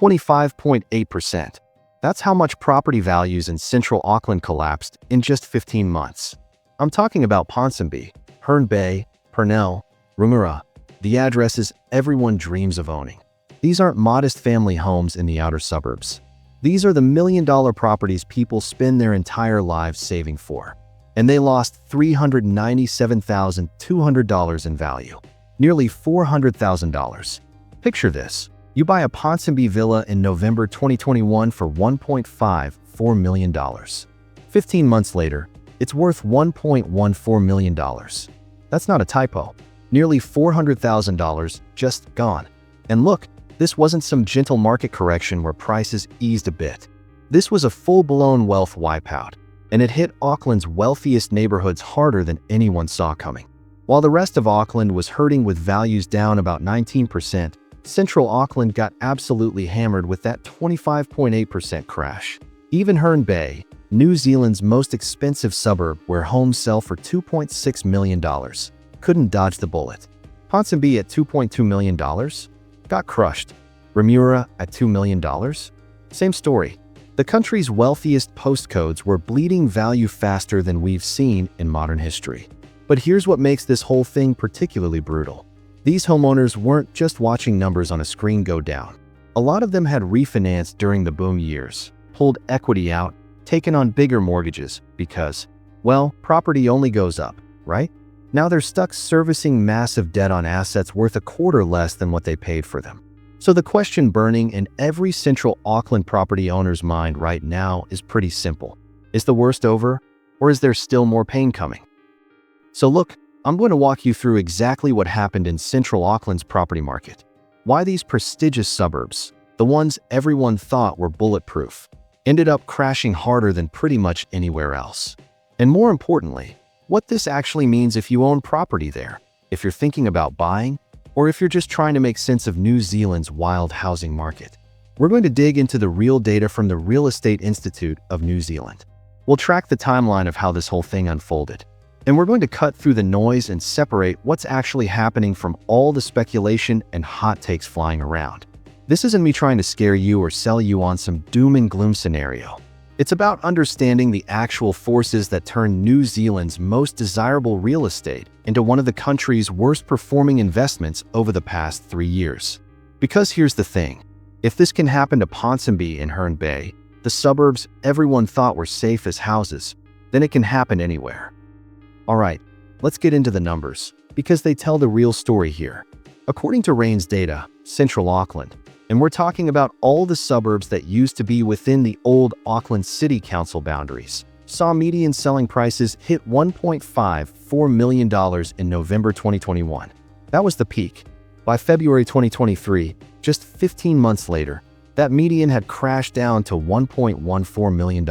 25.8%. That's how much property values in central Auckland collapsed in just 15 months. I'm talking about Ponsonby, Herne Bay, Parnell, Remuera, the addresses everyone dreams of owning. These aren't modest family homes in the outer suburbs. These are the million-dollar properties people spend their entire lives saving for. And they lost $397,200 in value, nearly $400,000. Picture this. You buy a Ponsonby villa in November 2021 for $1.54 million. 15 months later, it's worth $1.14 million. That's not a typo. Nearly $400,000 just gone. And look, this wasn't some gentle market correction where prices eased a bit. This was a full-blown wealth wipeout, and it hit Auckland's wealthiest neighborhoods harder than anyone saw coming. While the rest of Auckland was hurting with values down about 19%, Central Auckland got absolutely hammered with that 25.8% crash. Even Herne Bay, New Zealand's most expensive suburb where homes sell for $2.6 million, couldn't dodge the bullet. Ponsonby at $2.2 million? Got crushed. Remuera at $2 million? Same story. The country's wealthiest postcodes were bleeding value faster than we've seen in modern history. But here's what makes this whole thing particularly brutal. These homeowners weren't just watching numbers on a screen go down. A lot of them had refinanced during the boom years, pulled equity out, taken on bigger mortgages because, well, property only goes up, right? Now they're stuck servicing massive debt on assets worth a quarter less than what they paid for them. So the question burning in every central Auckland property owner's mind right now is pretty simple. Is the worst over, or is there still more pain coming? So look, I'm going to walk you through exactly what happened in central Auckland's property market. Why these prestigious suburbs, the ones everyone thought were bulletproof, ended up crashing harder than pretty much anywhere else. And more importantly, what this actually means if you own property there, if you're thinking about buying, or if you're just trying to make sense of New Zealand's wild housing market. We're going to dig into the real data from the Real Estate Institute of New Zealand. We'll track the timeline of how this whole thing unfolded. And we're going to cut through the noise and separate what's actually happening from all the speculation and hot takes flying around. This isn't me trying to scare you or sell you on some doom and gloom scenario. It's about understanding the actual forces that turn New Zealand's most desirable real estate into one of the country's worst performing investments over the past 3 years. Because here's the thing. If this can happen to Ponsonby and Herne Bay, the suburbs everyone thought were safe as houses, then it can happen anywhere. Alright, let's get into the numbers, because they tell the real story here. According to REIN's data, Central Auckland, and we're talking about all the suburbs that used to be within the old Auckland City Council boundaries, saw median selling prices hit $1.54 million in November 2021. That was the peak. By February 2023, just 15 months later, that median had crashed down to $1.14 million.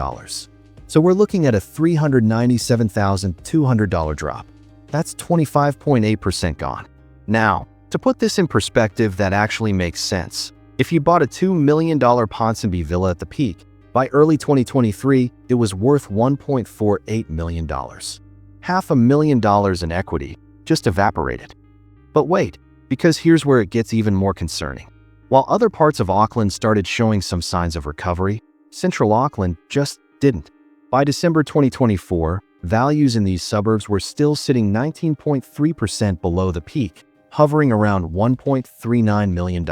So we're looking at a $397,200 drop. That's 25.8% gone. Now, to put this in perspective that actually makes sense, if you bought a $2 million Ponsonby villa at the peak, by early 2023, it was worth $1.48 million. $500,000 in equity just evaporated. But wait, because here's where it gets even more concerning. While other parts of Auckland started showing some signs of recovery, Central Auckland just didn't. By December 2024, values in these suburbs were still sitting 19.3% below the peak, hovering around $1.39 million.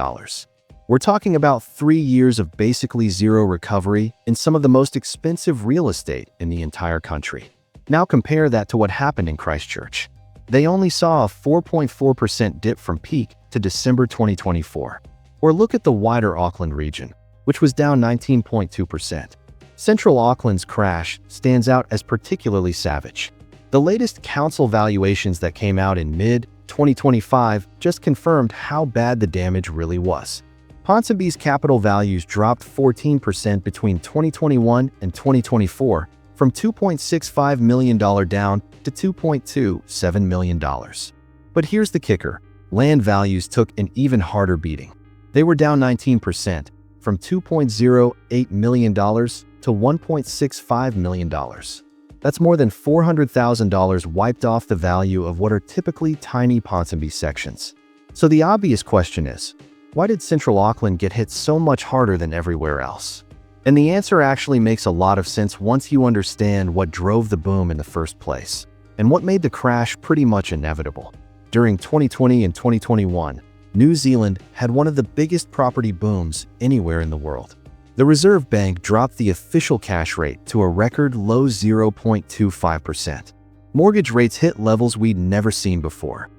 We're talking about 3 years of basically zero recovery in some of the most expensive real estate in the entire country. Now compare that to what happened in Christchurch. They only saw a 4.4% dip from peak to December 2024. Or look at the wider Auckland region, which was down 19.2%. Central Auckland's crash stands out as particularly savage. The latest council valuations that came out in mid-2025 just confirmed how bad the damage really was. Ponsonby's capital values dropped 14% between 2021 and 2024, from $2.65 million down to $2.27 million. But here's the kicker. Land values took an even harder beating. They were down 19%, from $2.08 million to $1.65 million. That's more than $400,000 wiped off the value of what are typically tiny Ponsonby sections. So the obvious question is, Why did Central Auckland get hit so much harder than everywhere else? And the answer actually makes a lot of sense once you understand what drove the boom in the first place, and what made the crash pretty much inevitable. During 2020 and 2021, New Zealand had one of the biggest property booms anywhere in the world. The Reserve Bank dropped the official cash rate to a record low 0.25%. Mortgage rates hit levels we'd never seen before.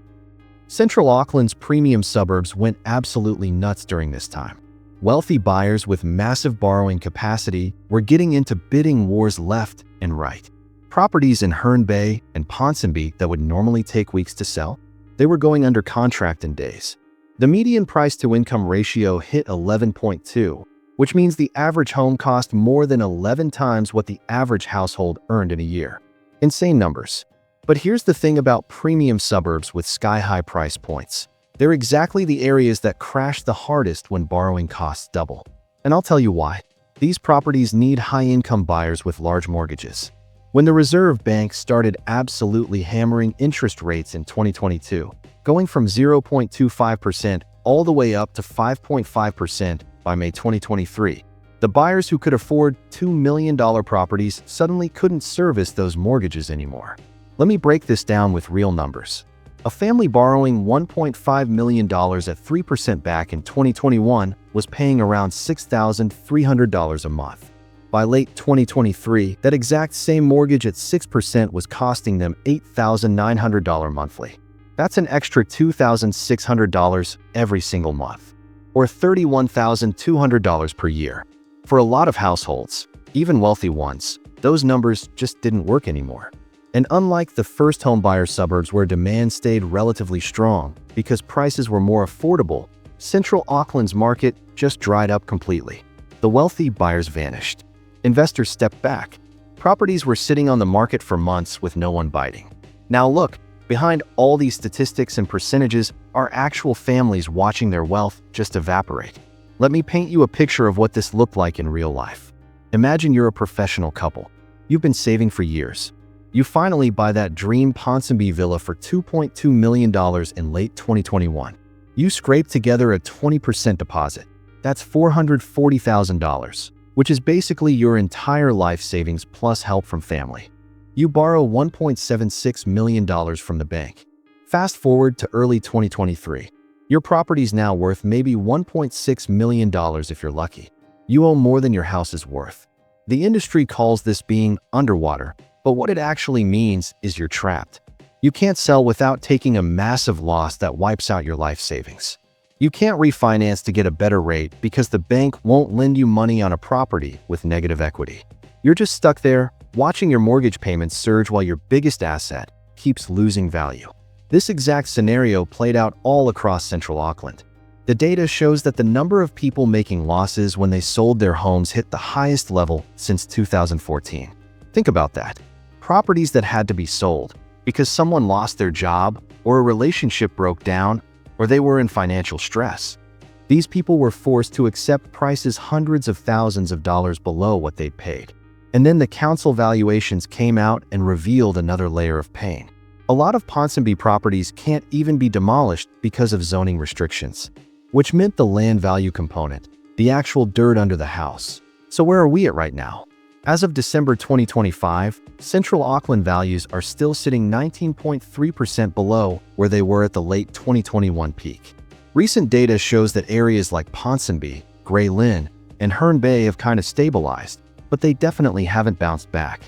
Central Auckland's premium suburbs went absolutely nuts during this time. Wealthy buyers with massive borrowing capacity were getting into bidding wars left and right. Properties in Herne Bay and Ponsonby that would normally take weeks to sell, they were going under contract in days. The median price-to-income ratio hit 11.2, which means the average home cost more than 11 times what the average household earned in a year. Insane numbers. But here's the thing about premium suburbs with sky-high price points. They're exactly the areas that crash the hardest when borrowing costs double. And I'll tell you why. These properties need high-income buyers with large mortgages. When the Reserve Bank started absolutely hammering interest rates in 2022, going from 0.25% all the way up to 5.5% by May 2023, the buyers who could afford $2 million properties suddenly couldn't service those mortgages anymore. Let me break this down with real numbers. A family borrowing $1.5 million at 3% back in 2021 was paying around $6,300 a month. By late 2023, that exact same mortgage at 6% was costing them $8,900 monthly. That's an extra $2,600 every single month, or $31,200 per year. For a lot of households, even wealthy ones, those numbers just didn't work anymore. And unlike the first home buyer suburbs where demand stayed relatively strong because prices were more affordable, Central Auckland's market just dried up completely. The wealthy buyers vanished. Investors stepped back. Properties were sitting on the market for months with no one biting. Now look, behind all these statistics and percentages are actual families watching their wealth just evaporate. Let me paint you a picture of what this looked like in real life. Imagine you're a professional couple. You've been saving for years. You finally buy that dream Ponsonby villa for $2.2 million in late 2021. You scrape together a 20% deposit. That's $440,000, which is basically your entire life savings plus help from family. You borrow $1.76 million from the bank. Fast forward to early 2023. Your property's now worth maybe $1.6 million if you're lucky. You owe more than your house is worth. The industry calls this being underwater, but what it actually means is you're trapped. You can't sell without taking a massive loss that wipes out your life savings. You can't refinance to get a better rate because the bank won't lend you money on a property with negative equity. You're just stuck there, watching your mortgage payments surge while your biggest asset keeps losing value. This exact scenario played out all across Central Auckland. The data shows that the number of people making losses when they sold their homes hit the highest level since 2014. Think about that. Properties that had to be sold because someone lost their job, or a relationship broke down, or they were in financial stress. These people were forced to accept prices hundreds of thousands of dollars below what they'd paid. And then the council valuations came out and revealed another layer of pain. A lot of Ponsonby properties can't even be demolished because of zoning restrictions, which meant the land value component, the actual dirt under the house. So where are we at right now? As of December 2025, Central Auckland values are still sitting 19.3% below where they were at the late 2021 peak. Recent data shows that areas like Ponsonby, Grey Lynn, and Herne Bay have kind of stabilized, but they definitely haven't bounced back.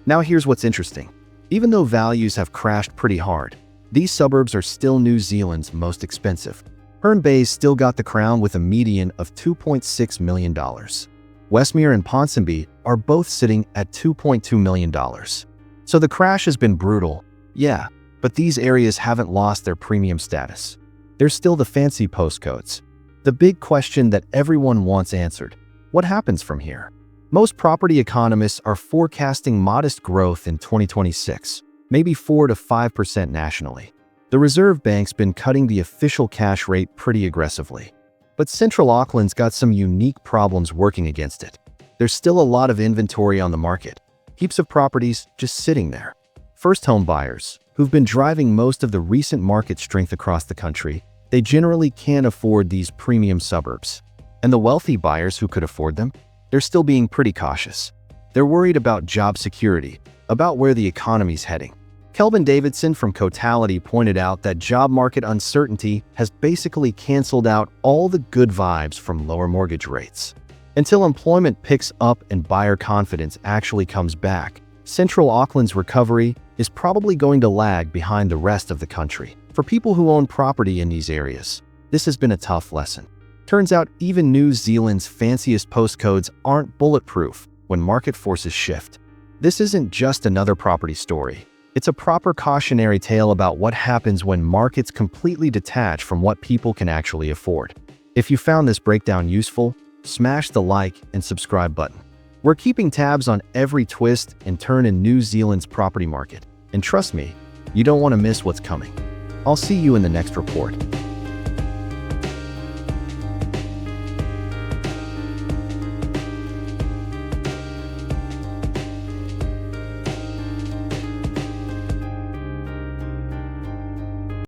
Now here's what's interesting. Even though values have crashed pretty hard, these suburbs are still New Zealand's most expensive. Herne Bay's still got the crown with a median of $2.6 million. Westmere and Ponsonby are both sitting at $2.2 million. So the crash has been brutal, yeah, but these areas haven't lost their premium status. They're still the fancy postcodes. The big question that everyone wants answered: what happens from here? Most property economists are forecasting modest growth in 2026, maybe 4 to 5% nationally. The Reserve Bank's been cutting the official cash rate pretty aggressively. But Central Auckland's got some unique problems working against it. There's still a lot of inventory on the market, heaps of properties just sitting there. First home buyers, who've been driving most of the recent market strength across the country, They generally can't afford these premium suburbs. And the wealthy buyers who could afford them, they're still being pretty cautious. They're worried about job security, about where the economy's heading. Kelvin Davidson from Cotality pointed out that job market uncertainty has basically canceled out all the good vibes from lower mortgage rates. Until employment picks up and buyer confidence actually comes back, Central Auckland's recovery is probably going to lag behind the rest of the country. For people who own property in these areas, this has been a tough lesson. Turns out even New Zealand's fanciest postcodes aren't bulletproof when market forces shift. This isn't just another property story. It's a proper cautionary tale about what happens when markets completely detach from what people can actually afford. If you found this breakdown useful, smash the like and subscribe button. We're keeping tabs on every twist and turn in New Zealand's property market. And trust me, you don't want to miss what's coming. I'll see you in the next report.